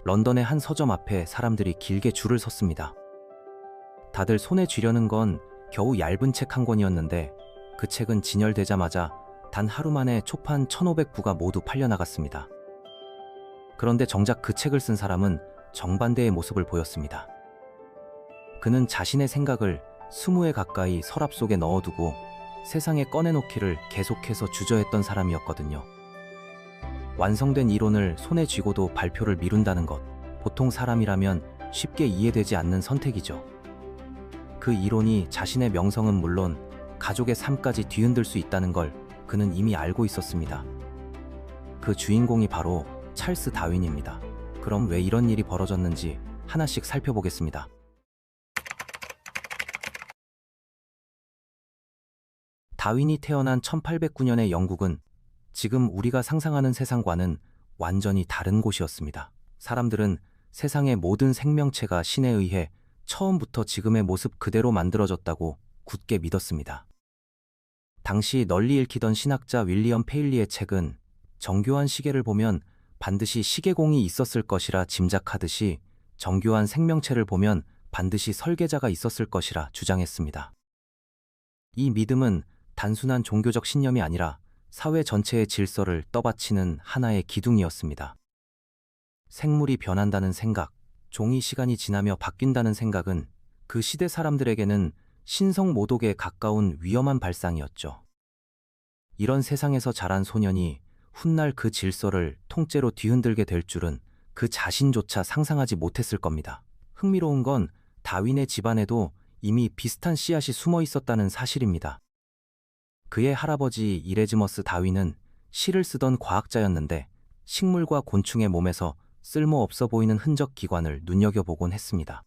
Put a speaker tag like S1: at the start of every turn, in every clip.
S1: 런던의 한 서점 앞에 사람들이 길게 줄을 섰습니다. 다들 손에 쥐려는 건 겨우 얇은 책 한 권이었는데 그 책은 진열되자마자 단 하루 만에 초판 1500부가 모두 팔려나갔습니다. 그런데 정작 그 책을 쓴 사람은 정반대의 모습을 보였습니다. 그는 자신의 생각을 20회 가까이 서랍 속에 넣어두고 세상에 꺼내놓기를 계속해서 주저했던 사람이었거든요. 완성된 이론을 손에 쥐고도 발표를 미룬다는 것, 보통 사람이라면 쉽게 이해되지 않는 선택이죠. 그 이론이 자신의 명성은 물론 가족의 삶까지 뒤흔들 수 있다는 걸 그는 이미 알고 있었습니다. 그 주인공이 바로 찰스 다윈입니다. 그럼 왜 이런 일이 벌어졌는지 하나씩 살펴보겠습니다. 다윈이 태어난 1809년의 영국은 지금 우리가 상상하는 세상과는 완전히 다른 곳이었습니다. 사람들은 세상의 모든 생명체가 신에 의해 처음부터 지금의 모습 그대로 만들어졌다고 굳게 믿었습니다. 당시 널리 읽히던 신학자 윌리엄 페일리의 책은 정교한 시계를 보면 반드시 시계공이 있었을 것이라 짐작하듯이 정교한 생명체를 보면 반드시 설계자가 있었을 것이라 주장했습니다. 이 믿음은 단순한 종교적 신념이 아니라 사회 전체의 질서를 떠받치는 하나의 기둥이었습니다. 생물이 변한다는 생각, 종이 시간이 지나며 바뀐다는 생각은 그 시대 사람들에게는 신성모독에 가까운 위험한 발상이었죠. 이런 세상에서 자란 소년이 훗날 그 질서를 통째로 뒤흔들게 될 줄은 그 자신조차 상상하지 못했을 겁니다. 흥미로운 건 다윈의 집안에도 이미 비슷한 씨앗이 숨어 있었다는 사실입니다. 그의 할아버지 이레즈머스 다윈은 시를 쓰던 과학자였는데 식물과 곤충의 몸에서 쓸모없어 보이는 흔적 기관을 눈여겨보곤 했습니다.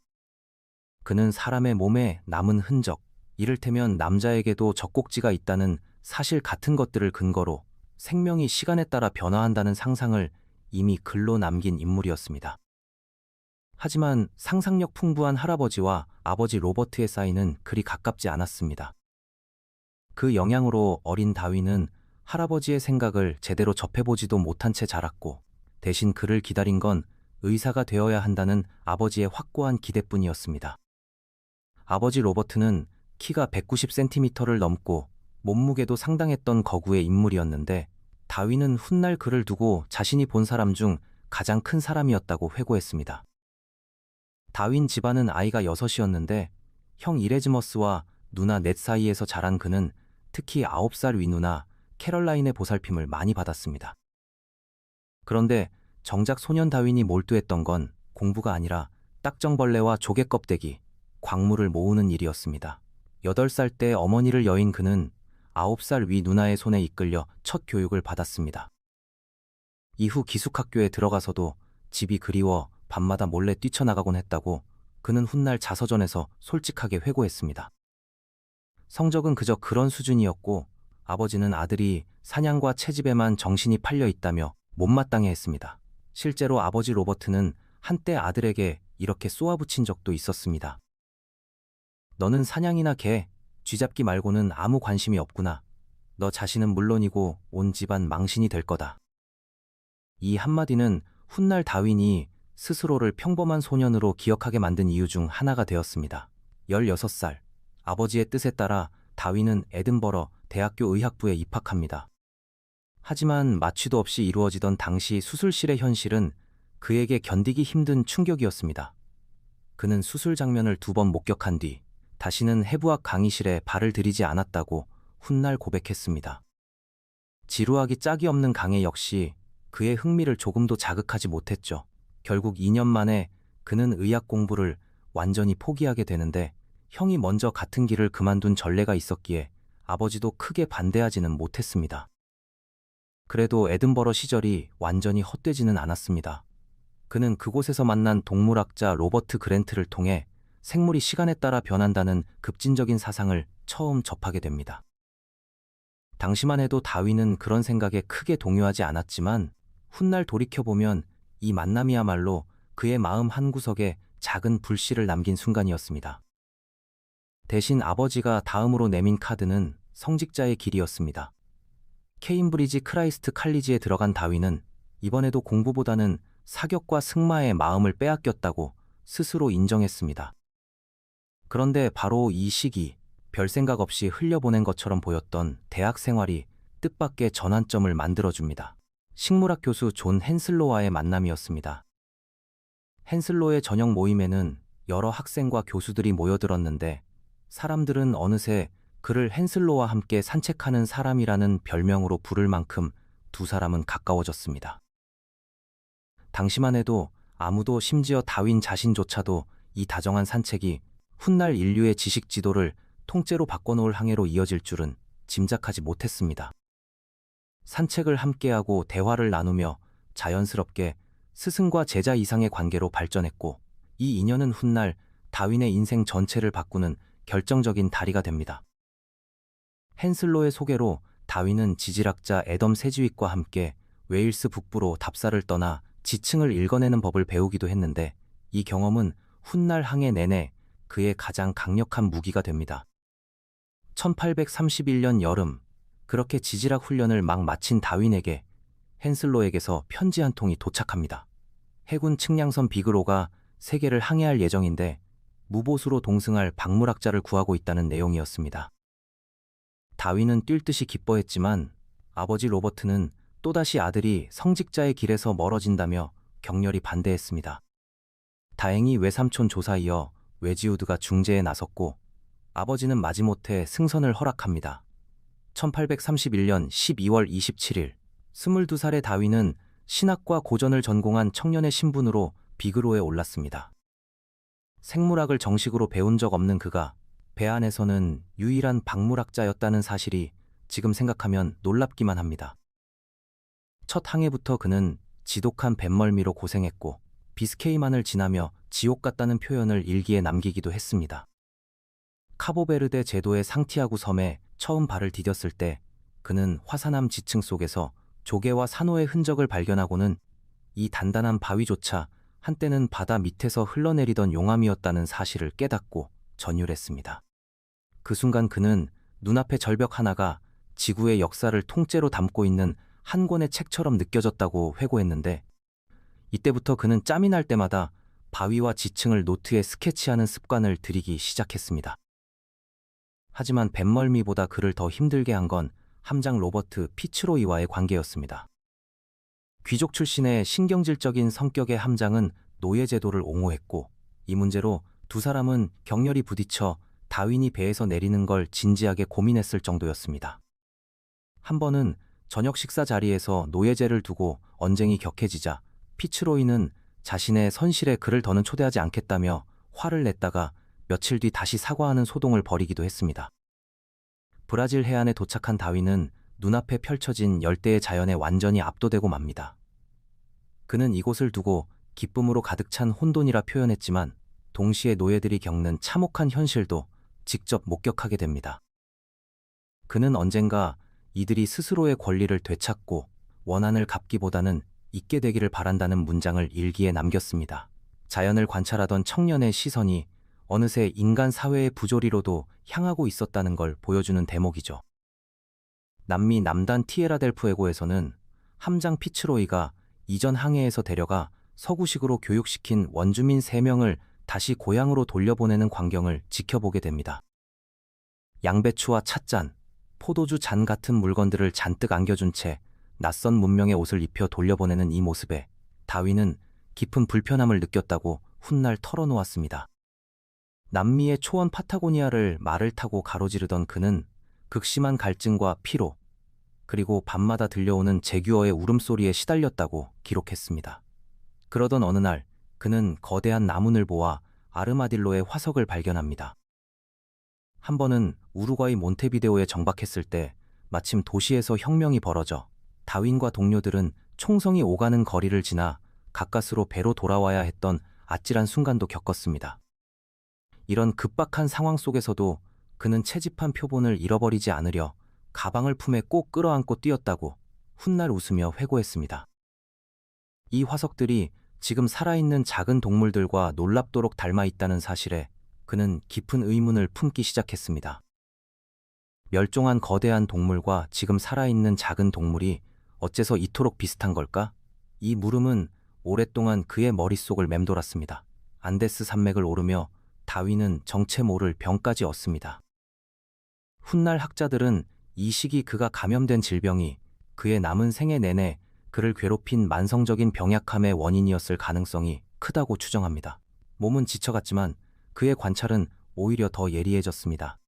S1: 그는 사람의 몸에 남은 흔적, 이를테면 남자에게도 젖꼭지가 있다는 사실 같은 것들을 근거로 생명이 시간에 따라 변화한다는 상상을 이미 글로 남긴 인물이었습니다. 하지만 상상력 풍부한 할아버지와 아버지 로버트의 사이는 그리 가깝지 않았습니다. 그 영향으로 어린 다윈은 할아버지의 생각을 제대로 접해보지도 못한 채 자랐고 대신 그를 기다린 건 의사가 되어야 한다는 아버지의 확고한 기대뿐이었습니다. 아버지 로버트는 키가 190cm를 넘고 몸무게도 상당했던 거구의 인물이었는데 다윈은 훗날 그를 두고 자신이 본 사람 중 가장 큰 사람이었다고 회고했습니다. 다윈 집안은 아이가 6이었는데 형 이레즈머스와 누나 넷 사이에서 자란 그는 특히 9살 위누나 캐럴라인의 보살핌을 많이 받았습니다. 그런데 정작 소년 다윈이 몰두했던 건 공부가 아니라 딱정벌레와 조개껍데기, 광물을 모으는 일이었습니다. 8살 때 어머니를 여인 그는 9살 위 누나의 손에 이끌려 첫 교육을 받았습니다. 이후 기숙학교에 들어가서도 집이 그리워 밤마다 몰래 뛰쳐나가곤 했다고 그는 훗날 자서전에서 솔직하게 회고했습니다. 성적은 그저 그런 수준이었고 아버지는 아들이 사냥과 채집에만 정신이 팔려 있다며 못마땅해 했습니다. 실제로 아버지 로버트는 한때 아들에게 이렇게 쏘아붙인 적도 있었습니다. 너는 사냥이나 개, 쥐잡기 말고는 아무 관심이 없구나. 너 자신은 물론이고 온 집안 망신이 될 거다. 이 한마디는 훗날 다윈이 스스로를 평범한 소년으로 기억하게 만든 이유 중 하나가 되었습니다. 16살, 아버지의 뜻에 따라 다윈은 에든버러 대학교 의학부에 입학합니다. 하지만 마취도 없이 이루어지던 당시 수술실의 현실은 그에게 견디기 힘든 충격이었습니다. 그는 수술 장면을 2번 목격한 뒤 다시는 해부학 강의실에 발을 들이지 않았다고 훗날 고백했습니다. 지루하기 짝이 없는 강의 역시 그의 흥미를 조금도 자극하지 못했죠. 결국 2년 만에 그는 의학 공부를 완전히 포기하게 되는데 형이 먼저 같은 길을 그만둔 전례가 있었기에 아버지도 크게 반대하지는 못했습니다. 그래도 에든버러 시절이 완전히 헛되지는 않았습니다. 그는 그곳에서 만난 동물학자 로버트 그랜트를 통해 생물이 시간에 따라 변한다는 급진적인 사상을 처음 접하게 됩니다. 당시만 해도 다윈은 그런 생각에 크게 동요하지 않았지만 훗날 돌이켜보면 이 만남이야말로 그의 마음 한구석에 작은 불씨를 남긴 순간이었습니다. 대신 아버지가 다음으로 내민 카드는 성직자의 길이었습니다. 케임브리지 크라이스트 칼리지에 들어간 다윈은 이번에도 공부보다는 사격과 승마에 마음을 빼앗겼다고 스스로 인정했습니다. 그런데 바로 이 시기, 별 생각 없이 흘려보낸 것처럼 보였던 대학 생활이 뜻밖의 전환점을 만들어줍니다. 식물학 교수 존 헨슬로와의 만남이었습니다. 헨슬로의 저녁 모임에는 여러 학생과 교수들이 모여들었는데 사람들은 어느새 그를 헨슬로와 함께 산책하는 사람이라는 별명으로 부를 만큼 두 사람은 가까워졌습니다. 당시만 해도 아무도, 심지어 다윈 자신조차도 이 다정한 산책이 훗날 인류의 지식 지도를 통째로 바꿔놓을 항해로 이어질 줄은 짐작하지 못했습니다. 산책을 함께하고 대화를 나누며 자연스럽게 스승과 제자 이상의 관계로 발전했고, 이 인연은 훗날 다윈의 인생 전체를 바꾸는 결정적인 다리가 됩니다. 헨슬로의 소개로 다윈은 지질학자 애덤 세지윅과 함께 웨일스 북부로 답사를 떠나 지층을 읽어내는 법을 배우기도 했는데, 이 경험은 훗날 항해 내내 그의 가장 강력한 무기가 됩니다. 1831년 여름, 그렇게 지질학 훈련을 막 마친 다윈에게 헨슬로에게서 편지 한 통이 도착합니다. 해군 측량선 비그로가 세계를 항해할 예정인데 무보수로 동승할 박물학자를 구하고 있다는 내용이었습니다. 다윈은 뛸 듯이 기뻐했지만 아버지 로버트는 또다시 아들이 성직자의 길에서 멀어진다며 격렬히 반대했습니다. 다행히 외삼촌 조사이어 웨지우드가 중재에 나섰고 아버지는 마지못해 승선을 허락합니다. 1831년 12월 27일, 22살의 다윈은 신학과 고전을 전공한 청년의 신분으로 비그로에 올랐습니다. 생물학을 정식으로 배운 적 없는 그가 배 안에서는 유일한 박물학자였다는 사실이 지금 생각하면 놀랍기만 합니다. 첫 항해부터 그는 지독한 뱃멀미로 고생했고 비스케이만을 지나며 지옥 같다는 표현을 일기에 남기기도 했습니다. 카보베르데 제도의 상티아구 섬에 처음 발을 디뎠을 때 그는 화산암 지층 속에서 조개와 산호의 흔적을 발견하고는 이 단단한 바위조차 한때는 바다 밑에서 흘러내리던 용암이었다는 사실을 깨닫고 전율했습니다. 그 순간 그는 눈앞의 절벽 하나가 지구의 역사를 통째로 담고 있는 한 권의 책처럼 느껴졌다고 회고했는데, 이때부터 그는 짬이 날 때마다 바위와 지층을 노트에 스케치하는 습관을 들이기 시작했습니다. 하지만 뱃멀미보다 그를 더 힘들게 한 건 함장 로버트 피츠로이와의 관계였습니다. 귀족 출신의 신경질적인 성격의 함장은 노예제도를 옹호했고, 이 문제로 두 사람은 격렬히 부딪혀 다윈이 배에서 내리는 걸 진지하게 고민했을 정도였습니다. 한 번은 저녁 식사 자리에서 노예제를 두고 언쟁이 격해지자 피츠로이는 자신의 선실에 그를 더는 초대하지 않겠다며 화를 냈다가 며칠 뒤 다시 사과하는 소동을 벌이기도 했습니다. 브라질 해안에 도착한 다윈은 눈앞에 펼쳐진 열대의 자연에 완전히 압도되고 맙니다. 그는 이곳을 두고 기쁨으로 가득 찬 혼돈이라 표현했지만 동시에 노예들이 겪는 참혹한 현실도 직접 목격하게 됩니다. 그는 언젠가 이들이 스스로의 권리를 되찾고 원한을 갚기보다는 있게 되기를 바란다는 문장을 일기에 남겼습니다. 자연을 관찰하던 청년의 시선이 어느새 인간 사회의 부조리로도 향하고 있었다는 걸 보여주는 대목이죠. 남미 남단 티에라델푸에고에서는 함장 피츠로이가 이전 항해에서 데려가 서구식으로 교육시킨 원주민 3명을 다시 고향으로 돌려보내는 광경을 지켜보게 됩니다. 양배추와 찻잔, 포도주 잔 같은 물건들을 잔뜩 안겨준 채 낯선 문명의 옷을 입혀 돌려보내는 이 모습에 다윈은 깊은 불편함을 느꼈다고 훗날 털어놓았습니다. 남미의 초원 파타고니아를 말을 타고 가로지르던 그는 극심한 갈증과 피로, 그리고 밤마다 들려오는 제규어의 울음소리에 시달렸다고 기록했습니다. 그러던 어느 날 그는 거대한 나무늘보와 아르마딜로의 화석을 발견합니다. 한 번은 우루과이 몬테비데오에 정박했을 때 마침 도시에서 혁명이 벌어져 다윈과 동료들은 총성이 오가는 거리를 지나 가까스로 배로 돌아와야 했던 아찔한 순간도 겪었습니다. 이런 급박한 상황 속에서도 그는 채집한 표본을 잃어버리지 않으려 가방을 품에 꼭 끌어안고 뛰었다고 훗날 웃으며 회고했습니다. 이 화석들이 지금 살아있는 작은 동물들과 놀랍도록 닮아 있다는 사실에 그는 깊은 의문을 품기 시작했습니다. 멸종한 거대한 동물과 지금 살아있는 작은 동물이 어째서 이토록 비슷한 걸까? 이 물음은 오랫동안 그의 머릿속을 맴돌았습니다. 안데스 산맥을 오르며 다윈은 정체 모를 병까지 얻습니다. 훗날 학자들은 이 시기 그가 감염된 질병이 그의 남은 생애 내내 그를 괴롭힌 만성적인 병약함의 원인이었을 가능성이 크다고 추정합니다. 몸은 지쳐갔지만 그의 관찰은 오히려 더 예리해졌습니다.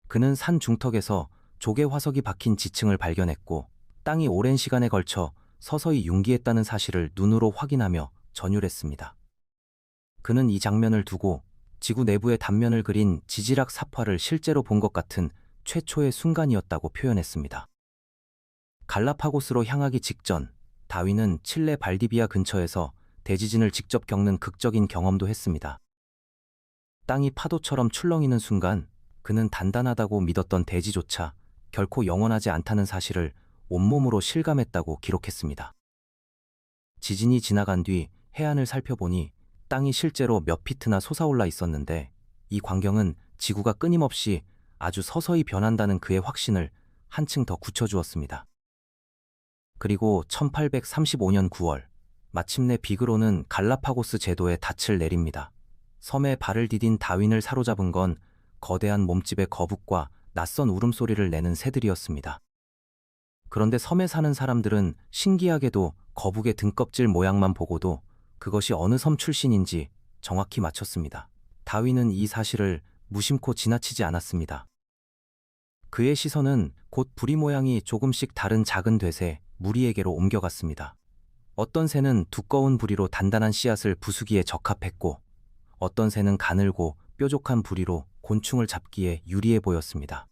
S1: 그는 산 중턱에서 조개 화석이 박힌 지층을 발견했고 땅이 오랜 시간에 걸쳐 서서히 융기했다는 사실을 눈으로 확인하며 전율했습니다. 그는 이 장면을 두고 지구 내부의 단면을 그린 지질학 사파를 실제로 본 것 같은 최초의 순간이었다고 표현했습니다. 갈라파고스로 향하기 직전 다윈은 칠레 발디비아 근처에서 대지진을 직접 겪는 극적인 경험도 했습니다. 땅이 파도처럼 출렁이는 순간 그는 단단하다고 믿었던 대지조차 결코 영원하지 않다는 사실을 온몸으로 실감했다고 기록했습니다. 지진이 지나간 뒤 해안을 살펴보니 땅이 실제로 몇 피트나 솟아올라 있었는데 이 광경은 지구가 끊임없이 아주 서서히 변한다는 그의 확신을 한층 더 굳혀주었습니다. 그리고 1835년 9월 마침내 비그로는 갈라파고스 제도에 닻을 내립니다. 섬에 발을 디딘 다윈을 사로잡은 건 거대한 몸집의 거북과 낯선 울음소리를 내는 새들이었습니다. 그런데 섬에 사는 사람들은 신기하게도 거북의 등껍질 모양만 보고도 그것이 어느 섬 출신인지 정확히 맞췄습니다. 다윈은 이 사실을 무심코 지나치지 않았습니다. 그의 시선은 곧 부리 모양이 조금씩 다른 작은 되새, 무리에게로 옮겨갔습니다. 어떤 새는 두꺼운 부리로 단단한 씨앗을 부수기에 적합했고 어떤 새는 가늘고 뾰족한 부리로 곤충을 잡기에 유리해 보였습니다.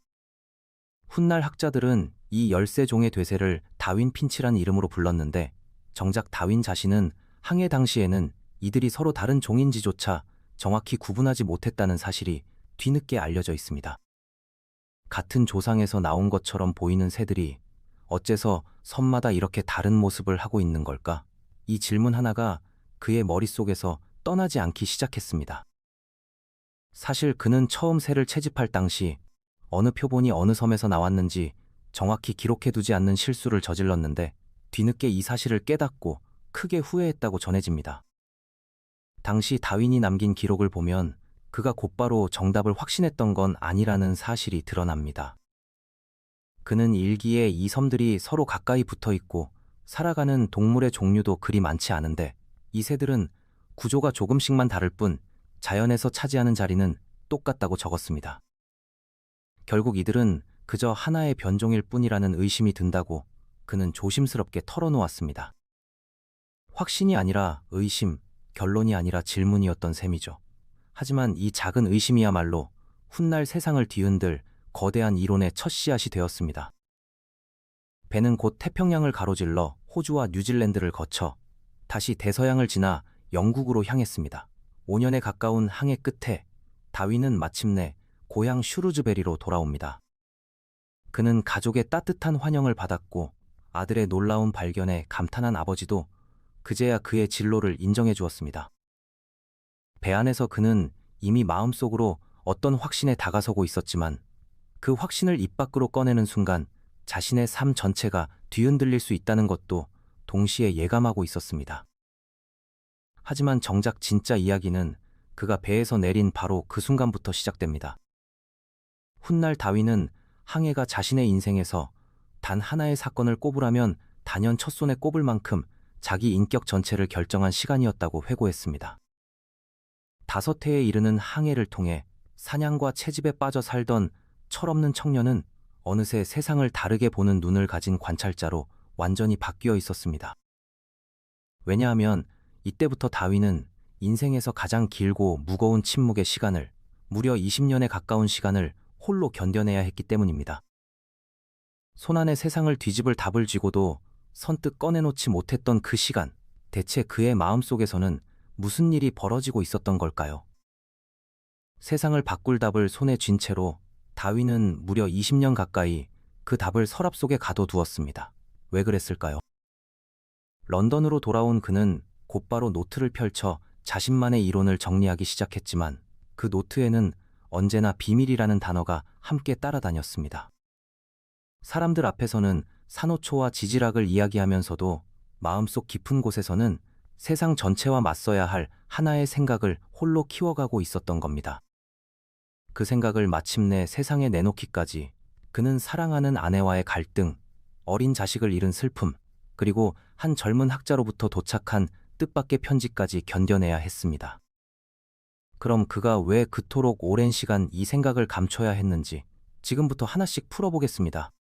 S1: 훗날 학자들은 이 13종의 되새를 다윈 핀치란 이름으로 불렀는데 정작 다윈 자신은 항해 당시에는 이들이 서로 다른 종인지조차 정확히 구분하지 못했다는 사실이 뒤늦게 알려져 있습니다. 같은 조상에서 나온 것처럼 보이는 새들이 어째서 섬마다 이렇게 다른 모습을 하고 있는 걸까? 이 질문 하나가 그의 머릿속에서 떠나지 않기 시작했습니다. 사실 그는 처음 새를 채집할 당시 어느 표본이 어느 섬에서 나왔는지 정확히 기록해두지 않는 실수를 저질렀는데 뒤늦게 이 사실을 깨닫고 크게 후회했다고 전해집니다. 당시 다윈이 남긴 기록을 보면 그가 곧바로 정답을 확신했던 건 아니라는 사실이 드러납니다. 그는 일기에 이 섬들이 서로 가까이 붙어 있고 살아가는 동물의 종류도 그리 많지 않은데 이 새들은 구조가 조금씩만 다를 뿐 자연에서 차지하는 자리는 똑같다고 적었습니다. 결국 이들은 그저 하나의 변종일 뿐이라는 의심이 든다고 그는 조심스럽게 털어놓았습니다. 확신이 아니라 의심, 결론이 아니라 질문이었던 셈이죠. 하지만 이 작은 의심이야말로 훗날 세상을 뒤흔들 거대한 이론의 첫 씨앗이 되었습니다. 배는 곧 태평양을 가로질러 호주와 뉴질랜드를 거쳐 다시 대서양을 지나 영국으로 향했습니다. 5년에 가까운 항해 끝에 다윈은 마침내 고향 슈루즈베리로 돌아옵니다. 그는 가족의 따뜻한 환영을 받았고 아들의 놀라운 발견에 감탄한 아버지도 그제야 그의 진로를 인정해 주었습니다. 배 안에서 그는 이미 마음속으로 어떤 확신에 다가서고 있었지만 그 확신을 입 밖으로 꺼내는 순간 자신의 삶 전체가 뒤흔들릴 수 있다는 것도 동시에 예감하고 있었습니다. 하지만 정작 진짜 이야기는 그가 배에서 내린 바로 그 순간부터 시작됩니다. 훗날 다윈은 항해가 자신의 인생에서 단 하나의 사건을 꼽으라면 단연 첫손에 꼽을 만큼 자기 인격 전체를 결정한 시간이었다고 회고했습니다. 5해에 이르는 항해를 통해 사냥과 채집에 빠져 살던 철없는 청년은 어느새 세상을 다르게 보는 눈을 가진 관찰자로 완전히 바뀌어 있었습니다. 왜냐하면 이때부터 다윈은 인생에서 가장 길고 무거운 침묵의 시간을, 무려 20년에 가까운 시간을 홀로 견뎌내야 했기 때문입니다. 손안에 세상을 뒤집을 답을 쥐고도 선뜻 꺼내놓지 못했던 그 시간, 대체 그의 마음속에서는 무슨 일이 벌어지고 있었던 걸까요? 세상을 바꿀 답을 손에 쥔 채로 다윈은 무려 20년 가까이 그 답을 서랍 속에 가둬두었습니다. 왜 그랬을까요? 런던으로 돌아온 그는 곧바로 노트를 펼쳐 자신만의 이론을 정리하기 시작했지만 그 노트에는 언제나 비밀이라는 단어가 함께 따라다녔습니다. 사람들 앞에서는 산호초와 지질학을 이야기하면서도 마음속 깊은 곳에서는 세상 전체와 맞서야 할 하나의 생각을 홀로 키워가고 있었던 겁니다. 그 생각을 마침내 세상에 내놓기까지 그는 사랑하는 아내와의 갈등, 어린 자식을 잃은 슬픔, 그리고 한 젊은 학자로부터 도착한 뜻밖의 편지까지 견뎌내야 했습니다. 그럼 그가 왜 그토록 오랜 시간 이 생각을 감춰야 했는지 지금부터 하나씩 풀어보겠습니다.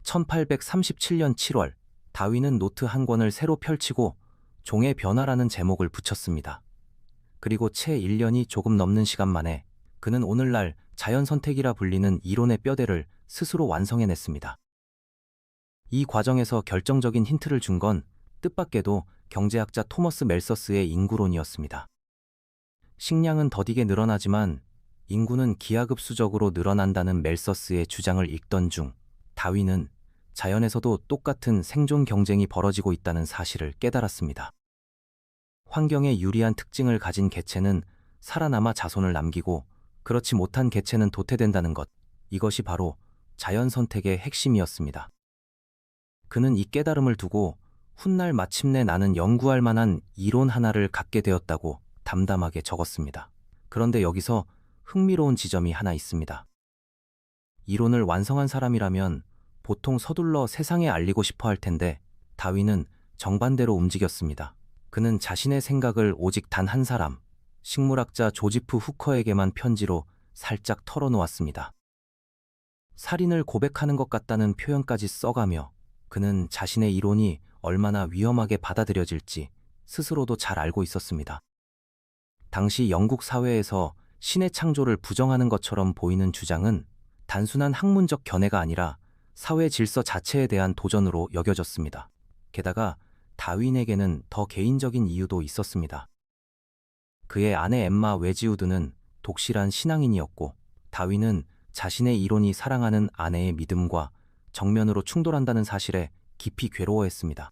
S1: 1837년 7월, 다윈은 노트 한 권을 새로 펼치고 종의 변화라는 제목을 붙였습니다. 그리고 채 1년이 조금 넘는 시간 만에 그는 오늘날 자연선택이라 불리는 이론의 뼈대를 스스로 완성해냈습니다. 이 과정에서 결정적인 힌트를 준 건 뜻밖에도 경제학자 토머스 멜서스의 인구론이었습니다. 식량은 더디게 늘어나지만 인구는 기하급수적으로 늘어난다는 멜서스의 주장을 읽던 중 다윈은 자연에서도 똑같은 생존 경쟁이 벌어지고 있다는 사실을 깨달았습니다. 환경에 유리한 특징을 가진 개체는 살아남아 자손을 남기고 그렇지 못한 개체는 도태된다는 것, 이것이 바로 자연 선택의 핵심이었습니다. 그는 이 깨달음을 두고 훗날 마침내 나는 연구할 만한 이론 하나를 갖게 되었다고 담담하게 적었습니다. 그런데 여기서 흥미로운 지점이 하나 있습니다. 이론을 완성한 사람이라면 보통 서둘러 세상에 알리고 싶어 할 텐데 다윈은 정반대로 움직였습니다. 그는 자신의 생각을 오직 단 한 사람, 식물학자 조지프 후커에게만 편지로 살짝 털어놓았습니다. 살인을 고백하는 것 같다는 표현까지 써가며 그는 자신의 이론이 얼마나 위험하게 받아들여질지 스스로도 잘 알고 있었습니다. 당시 영국 사회에서 신의 창조를 부정하는 것처럼 보이는 주장은 단순한 학문적 견해가 아니라 사회 질서 자체에 대한 도전으로 여겨졌습니다. 게다가 다윈에게는 더 개인적인 이유도 있었습니다. 그의 아내 엠마 웨지우드는 독실한 신앙인이었고 다윈은 자신의 이론이 사랑하는 아내의 믿음과 정면으로 충돌한다는 사실에 깊이 괴로워했습니다.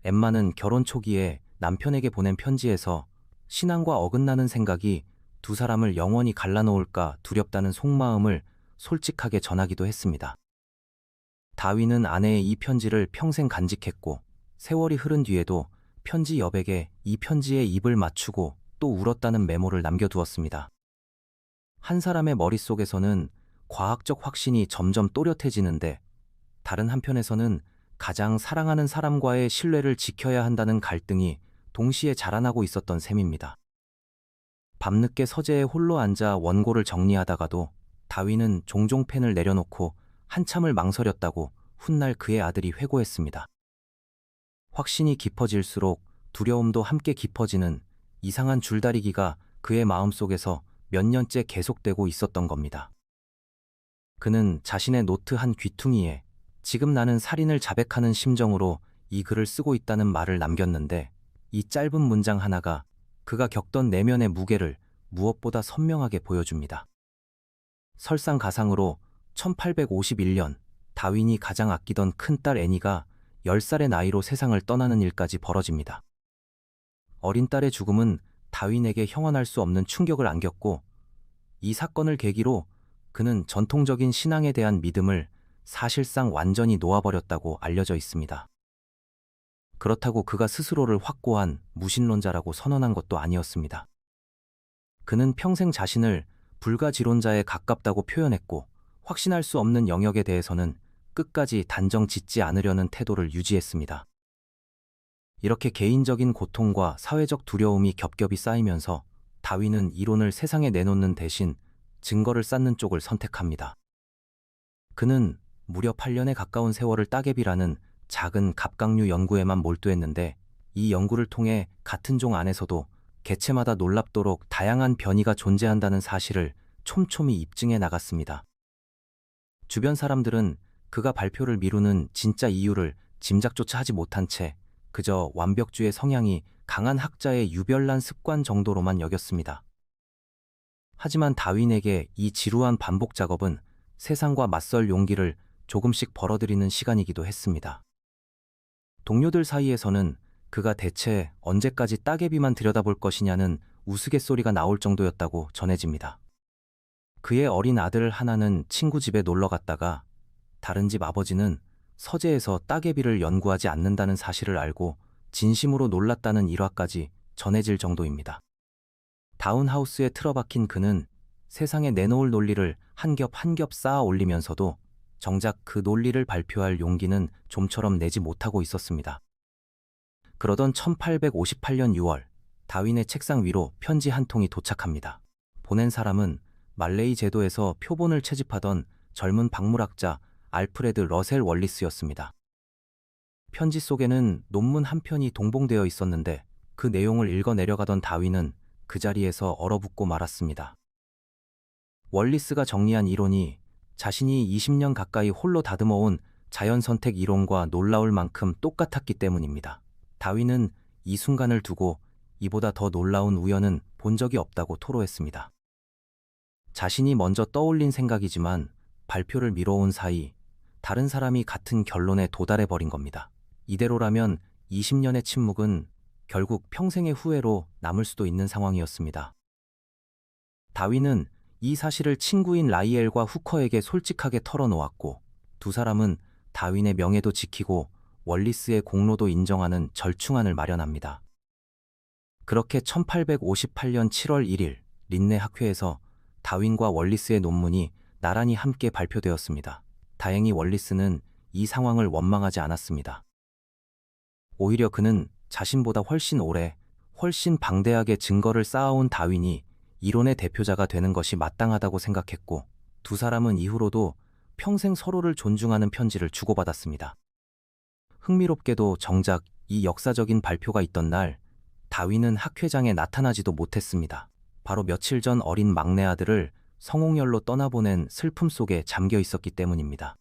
S1: 엠마는 결혼 초기에 남편에게 보낸 편지에서 신앙과 어긋나는 생각이 두 사람을 영원히 갈라놓을까 두렵다는 속마음을 솔직하게 전하기도 했습니다. 다윈은 아내의 이 편지를 평생 간직했고 세월이 흐른 뒤에도 편지 여백에 이 편지에 입을 맞추고 또 울었다는 메모를 남겨두었습니다. 한 사람의 머릿속에서는 과학적 확신이 점점 또렷해지는데 다른 한편에서는 가장 사랑하는 사람과의 신뢰를 지켜야 한다는 갈등이 동시에 자라나고 있었던 셈입니다. 밤늦게 서재에 홀로 앉아 원고를 정리하다가도 다윈은 종종 펜을 내려놓고 한참을 망설였다고 훗날 그의 아들이 회고했습니다. 확신이 깊어질수록 두려움도 함께 깊어지는 이상한 줄다리기가 그의 마음속에서 몇 년째 계속되고 있었던 겁니다. 그는 자신의 노트 한 귀퉁이에 지금 나는 살인을 자백하는 심정으로 이 글을 쓰고 있다는 말을 남겼는데 이 짧은 문장 하나가 그가 겪던 내면의 무게를 무엇보다 선명하게 보여줍니다. 설상가상으로 1851년 다윈이 가장 아끼던 큰딸 애니가 10살의 나이로 세상을 떠나는 일까지 벌어집니다. 어린 딸의 죽음은 다윈에게 형언할 수 없는 충격을 안겼고 이 사건을 계기로 그는 전통적인 신앙에 대한 믿음을 사실상 완전히 놓아버렸다고 알려져 있습니다. 그렇다고 그가 스스로를 확고한 무신론자라고 선언한 것도 아니었습니다. 그는 평생 자신을 불가지론자에 가깝다고 표현했고 확신할 수 없는 영역에 대해서는 끝까지 단정 짓지 않으려는 태도를 유지했습니다. 이렇게 개인적인 고통과 사회적 두려움이 겹겹이 쌓이면서 다윈은 이론을 세상에 내놓는 대신 증거를 쌓는 쪽을 선택합니다. 그는 무려 8년에 가까운 세월을 따개비라는 작은 갑각류 연구에만 몰두했는데 이 연구를 통해 같은 종 안에서도 개체마다 놀랍도록 다양한 변이가 존재한다는 사실을 촘촘히 입증해 나갔습니다. 주변 사람들은 그가 발표를 미루는 진짜 이유를 짐작조차 하지 못한 채 그저 완벽주의 성향이 강한 학자의 유별난 습관 정도로만 여겼습니다. 하지만 다윈에게 이 지루한 반복 작업은 세상과 맞설 용기를 조금씩 벌어들이는 시간이기도 했습니다. 동료들 사이에서는 그가 대체 언제까지 따개비만 들여다볼 것이냐는 우스갯소리가 나올 정도였다고 전해집니다. 그의 어린 아들 하나는 친구 집에 놀러 갔다가 다른 집 아버지는 서재에서 따개비를 연구하지 않는다는 사실을 알고 진심으로 놀랐다는 일화까지 전해질 정도입니다. 다운하우스에 틀어박힌 그는 세상에 내놓을 논리를 한 겹 한 겹 쌓아 올리면서도 정작 그 논리를 발표할 용기는 좀처럼 내지 못하고 있었습니다. 그러던 1858년 6월, 다윈의 책상 위로 편지 한 통이 도착합니다. 보낸 사람은 말레이 제도에서 표본을 채집하던 젊은 박물학자 알프레드 러셀 월리스였습니다. 편지 속에는 논문 한 편이 동봉되어 있었는데 그 내용을 읽어 내려가던 다윈은 그 자리에서 얼어붙고 말았습니다. 월리스가 정리한 이론이 자신이 20년 가까이 홀로 다듬어온 자연선택 이론과 놀라울 만큼 똑같았기 때문입니다. 다윈은 이 순간을 두고 이보다 더 놀라운 우연은 본 적이 없다고 토로했습니다. 자신이 먼저 떠올린 생각이지만 발표를 미뤄온 사이 다른 사람이 같은 결론에 도달해버린 겁니다. 이대로라면 20년의 침묵은 결국 평생의 후회로 남을 수도 있는 상황이었습니다. 다윈은 이 사실을 친구인 라이엘과 후커에게 솔직하게 털어놓았고 두 사람은 다윈의 명예도 지키고 월리스의 공로도 인정하는 절충안을 마련합니다. 그렇게 1858년 7월 1일 린네 학회에서 다윈과 월리스의 논문이 나란히 함께 발표되었습니다. 다행히 월리스는 이 상황을 원망하지 않았습니다. 오히려 그는 자신보다 훨씬 오래, 훨씬 방대하게 증거를 쌓아온 다윈이 이론의 대표자가 되는 것이 마땅하다고 생각했고 두 사람은 이후로도 평생 서로를 존중하는 편지를 주고받았습니다. 흥미롭게도 정작 이 역사적인 발표가 있던 날 다윈은 학회장에 나타나지도 못했습니다. 바로 며칠 전 어린 막내 아들을 성홍열로 떠나보낸 슬픔 속에 잠겨 있었기 때문입니다.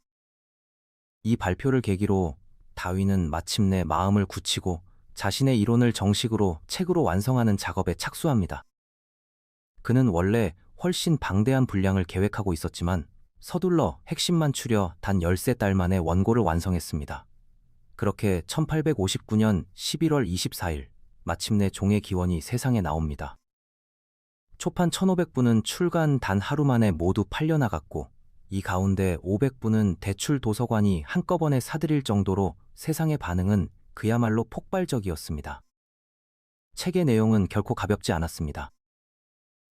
S1: 이 발표를 계기로 다윈은 마침내 마음을 굳히고 자신의 이론을 정식으로 책으로 완성하는 작업에 착수합니다. 그는 원래 훨씬 방대한 분량을 계획하고 있었지만 서둘러 핵심만 추려 단 13달 만에 원고를 완성했습니다. 그렇게 1859년 11월 24일 마침내 종의 기원이 세상에 나옵니다. 초판 1500부는 출간 단 하루 만에 모두 팔려나갔고 이 가운데 500부는 대출 도서관이 한꺼번에 사들일 정도로 세상의 반응은 그야말로 폭발적이었습니다. 책의 내용은 결코 가볍지 않았습니다.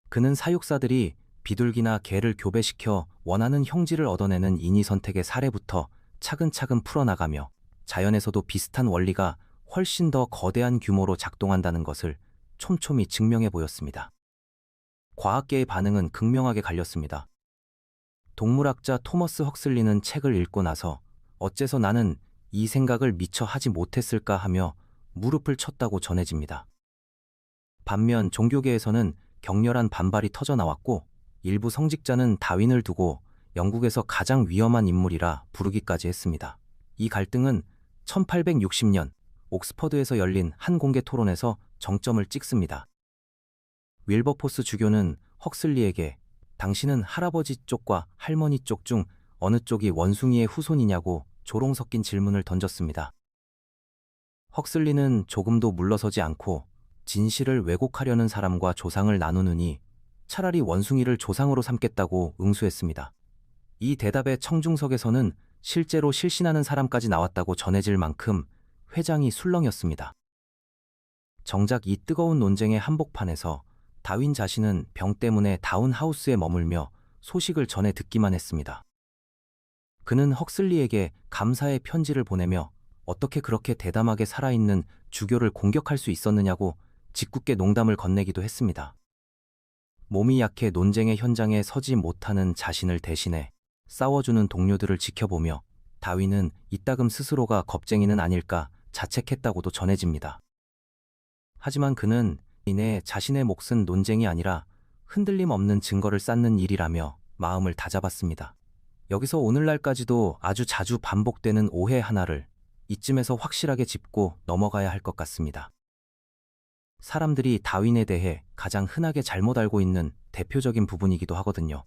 S1: 그는 사육사들이 비둘기나 개를 교배시켜 원하는 형질을 얻어내는 인위 선택의 사례부터 차근차근 풀어나가며 자연에서도 비슷한 원리가 훨씬 더 거대한 규모로 작동한다는 것을 촘촘히 증명해 보였습니다. 과학계의 반응은 극명하게 갈렸습니다. 동물학자 토머스 헉슬리는 책을 읽고 나서 어째서 나는 이 생각을 미처 하지 못했을까 하며 무릎을 쳤다고 전해집니다. 반면 종교계에서는 격렬한 반발이 터져나왔고 일부 성직자는 다윈을 두고 영국에서 가장 위험한 인물이라 부르기까지 했습니다. 이 갈등은 1860년 옥스퍼드에서 열린 한 공개 토론에서 정점을 찍습니다. 윌버포스 주교는 헉슬리에게 당신은 할아버지 쪽과 할머니 쪽 중 어느 쪽이 원숭이의 후손이냐고 조롱 섞인 질문을 던졌습니다. 헉슬리는 조금도 물러서지 않고 진실을 왜곡하려는 사람과 조상을 나누느니 차라리 원숭이를 조상으로 삼겠다고 응수했습니다. 이 대답의 청중석에서는 실제로 실신하는 사람까지 나왔다고 전해질 만큼 회장이 술렁였습니다. 정작 이 뜨거운 논쟁의 한복판에서 다윈 자신은 병 때문에 다운하우스에 머물며 소식을 전해 듣기만 했습니다. 그는 헉슬리에게 감사의 편지를 보내며 어떻게 그렇게 대담하게 살아있는 주교를 공격할 수 있었느냐고 짓궂게 농담을 건네기도 했습니다. 몸이 약해 논쟁의 현장에 서지 못하는 자신을 대신해 싸워주는 동료들을 지켜보며 다윈은 이따금 스스로가 겁쟁이는 아닐까 자책했다고도 전해집니다. 하지만 그는 이내 자신의 몫은 논쟁이 아니라 흔들림 없는 증거를 쌓는 일이라며 마음을 다잡았습니다. 여기서 오늘날까지도 아주 자주 반복되는 오해 하나를 이쯤에서 확실하게 짚고 넘어가야 할 것 같습니다. 사람들이 다윈에 대해 가장 흔하게 잘못 알고 있는 대표적인 부분이기도 하거든요.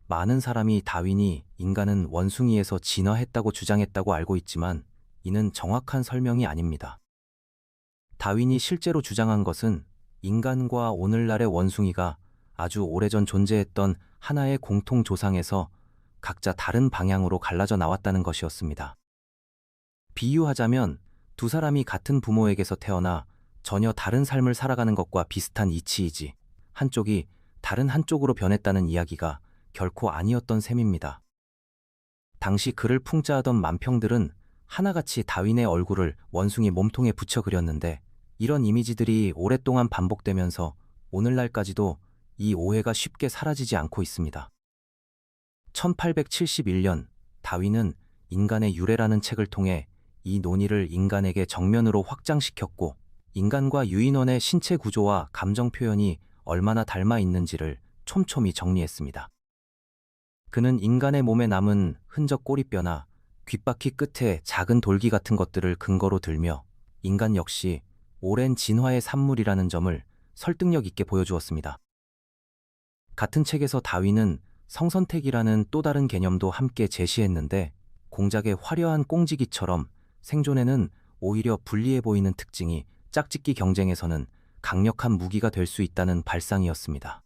S1: 많은 사람이 다윈이 인간은 원숭이에서 진화했다고 주장했다고 알고 있지만 이는 정확한 설명이 아닙니다. 다윈이 실제로 주장한 것은 인간과 오늘날의 원숭이가 아주 오래전 존재했던 하나의 공통 조상에서 각자 다른 방향으로 갈라져 나왔다는 것이었습니다. 비유하자면 두 사람이 같은 부모에게서 태어나 전혀 다른 삶을 살아가는 것과 비슷한 이치이지 한쪽이 다른 한쪽으로 변했다는 이야기가 결코 아니었던 셈입니다. 당시 글을 풍자하던 만평들은 하나같이 다윈의 얼굴을 원숭이 몸통에 붙여 그렸는데 이런 이미지들이 오랫동안 반복되면서 오늘날까지도 이 오해가 쉽게 사라지지 않고 있습니다. 1871년 다윈은 인간의 유래라는 책을 통해 이 논의를 인간에게 정면으로 확장시켰고 인간과 유인원의 신체 구조와 감정 표현이 얼마나 닮아 있는지를 촘촘히 정리했습니다. 그는 인간의 몸에 남은 흔적 꼬리뼈나 귓바퀴 끝에 작은 돌기 같은 것들을 근거로 들며 인간 역시 오랜 진화의 산물이라는 점을 설득력 있게 보여주었습니다. 같은 책에서 다윈은 성선택이라는 또 다른 개념도 함께 제시했는데 공작의 화려한 꽁지기처럼 생존에는 오히려 불리해 보이는 특징이 짝짓기 경쟁에서는 강력한 무기가 될 수 있다는 발상이었습니다.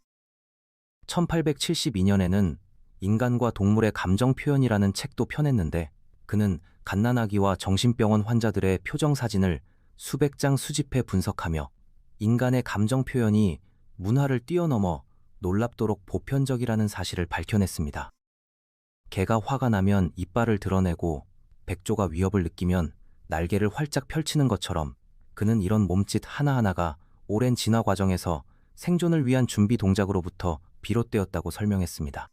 S1: 1872년에는 인간과 동물의 감정 표현이라는 책도 펴냈는데 그는 갓난아기와 정신병원 환자들의 표정 사진을 수백 장 수집해 분석하며 인간의 감정 표현이 문화를 뛰어넘어 놀랍도록 보편적이라는 사실을 밝혀냈습니다. 개가 화가 나면 이빨을 드러내고 백조가 위협을 느끼면 날개를 활짝 펼치는 것처럼 그는 이런 몸짓 하나하나가 오랜 진화 과정에서 생존을 위한 준비 동작으로부터 비롯되었다고 설명했습니다.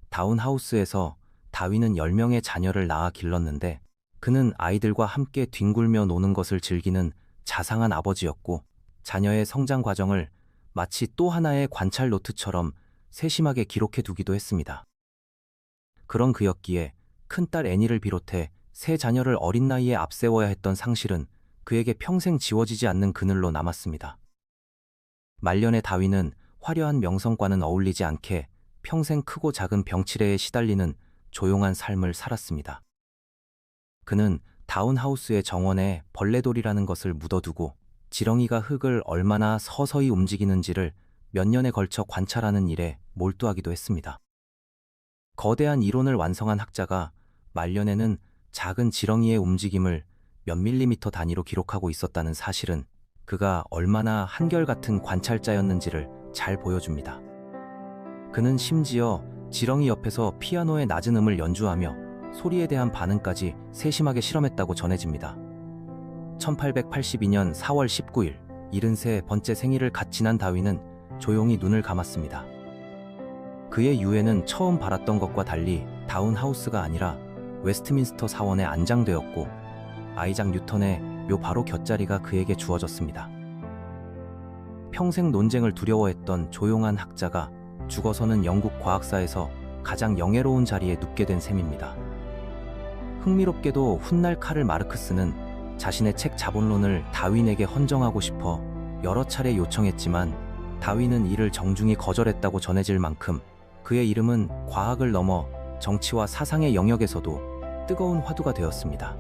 S1: 다운하우스에서 다윈은 10명의 자녀를 낳아 길렀는데 그는 아이들과 함께 뒹굴며 노는 것을 즐기는 자상한 아버지였고 자녀의 성장 과정을 마치 또 하나의 관찰 노트처럼 세심하게 기록해 두기도 했습니다. 그런 그였기에 큰딸 애니를 비롯해 세 자녀를 어린 나이에 앞세워야 했던 상실은 그에게 평생 지워지지 않는 그늘로 남았습니다. 말년의 다윈은 화려한 명성과는 어울리지 않게 평생 크고 작은 병치레에 시달리는 조용한 삶을 살았습니다. 그는 다운하우스의 정원에 벌레돌이라는 것을 묻어두고 지렁이가 흙을 얼마나 서서히 움직이는지를 몇 년에 걸쳐 관찰하는 일에 몰두하기도 했습니다. 거대한 이론을 완성한 학자가 말년에는 작은 지렁이의 움직임을 몇 밀리미터 단위로 기록하고 있었다는 사실은 그가 얼마나 한결같은 관찰자였는지를 잘 보여줍니다. 그는 심지어 지렁이 옆에서 피아노의 낮은 음을 연주하며 소리에 대한 반응까지 세심하게 실험했다고 전해집니다. 1882년 4월 19일 73번째 생일을 갓 지난 다윈은 조용히 눈을 감았습니다. 그의 유해는 처음 바랐던 것과 달리 다운하우스가 아니라 웨스트민스터 사원에 안장되었고 아이작 뉴턴의 묘 바로 곁자리가 그에게 주어졌습니다. 평생 논쟁을 두려워했던 조용한 학자가 죽어서는 영국 과학사에서 가장 영예로운 자리에 눕게 된 셈입니다. 흥미롭게도 훗날 카를 마르크스는 자신의 책 자본론을 다윈에게 헌정하고 싶어 여러 차례 요청했지만 다윈은 이를 정중히 거절했다고 전해질 만큼 그의 이름은 과학을 넘어 정치와 사상의 영역에서도 뜨거운 화두가 되었습니다.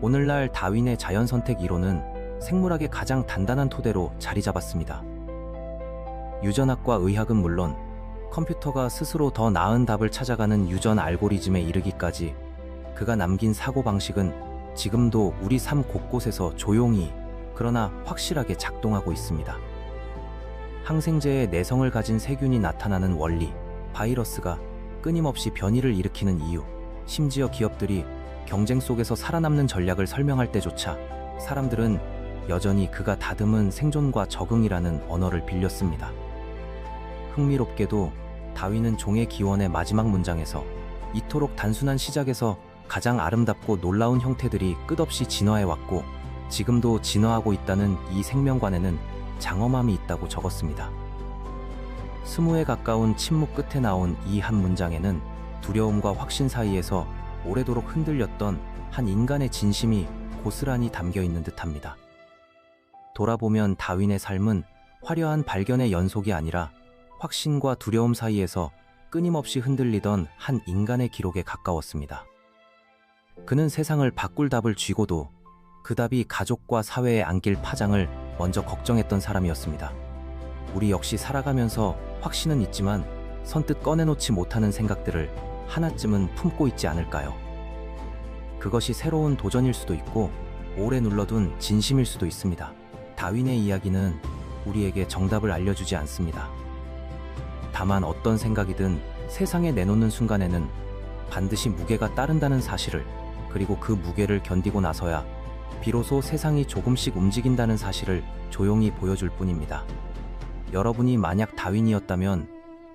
S1: 오늘날 다윈의 자연선택 이론은 생물학의 가장 단단한 토대로 자리 잡았습니다. 유전학과 의학은 물론 컴퓨터가 스스로 더 나은 답을 찾아가는 유전 알고리즘에 이르기까지 그가 남긴 사고방식은 지금도 우리 삶 곳곳에서 조용히 그러나 확실하게 작동하고 있습니다. 항생제에 내성을 가진 세균이 나타나는 원리, 바이러스가 끊임없이 변이를 일으키는 이유, 심지어 기업들이 경쟁 속에서 살아남는 전략을 설명할 때조차 사람들은 여전히 그가 다듬은 생존과 적응이라는 언어를 빌렸습니다. 흥미롭게도 다윈은 종의 기원의 마지막 문장에서 이토록 단순한 시작에서 가장 아름답고 놀라운 형태들이 끝없이 진화해왔고 지금도 진화하고 있다는 이 생명관에는 장엄함이 있다고 적었습니다. 20에 가까운 침묵 끝에 나온 이 한 문장에는 두려움과 확신 사이에서 오래도록 흔들렸던 한 인간의 진심이 고스란히 담겨 있는 듯합니다. 돌아보면 다윈의 삶은 화려한 발견의 연속이 아니라 확신과 두려움 사이에서 끊임없이 흔들리던 한 인간의 기록에 가까웠습니다. 그는 세상을 바꿀 답을 쥐고도 그 답이 가족과 사회에 안길 파장을 먼저 걱정했던 사람이었습니다. 우리 역시 살아가면서 확신은 있지만 선뜻 꺼내놓지 못하는 생각들을 하나쯤은 품고 있지 않을까요? 그것이 새로운 도전일 수도 있고 오래 눌러둔 진심일 수도 있습니다. 다윈의 이야기는 우리에게 정답을 알려주지 않습니다. 다만 어떤 생각이든 세상에 내놓는 순간에는 반드시 무게가 따른다는 사실을, 그리고 그 무게를 견디고 나서야 비로소 세상이 조금씩 움직인다는 사실을 조용히 보여줄 뿐입니다. 여러분이 만약 다윈이었다면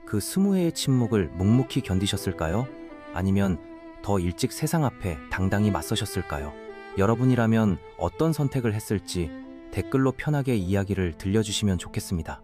S1: 그 20회의 침묵을 묵묵히 견디셨을까요? 아니면 더 일찍 세상 앞에 당당히 맞서셨을까요? 여러분이라면 어떤 선택을 했을지 댓글로 편하게 이야기를 들려주시면 좋겠습니다.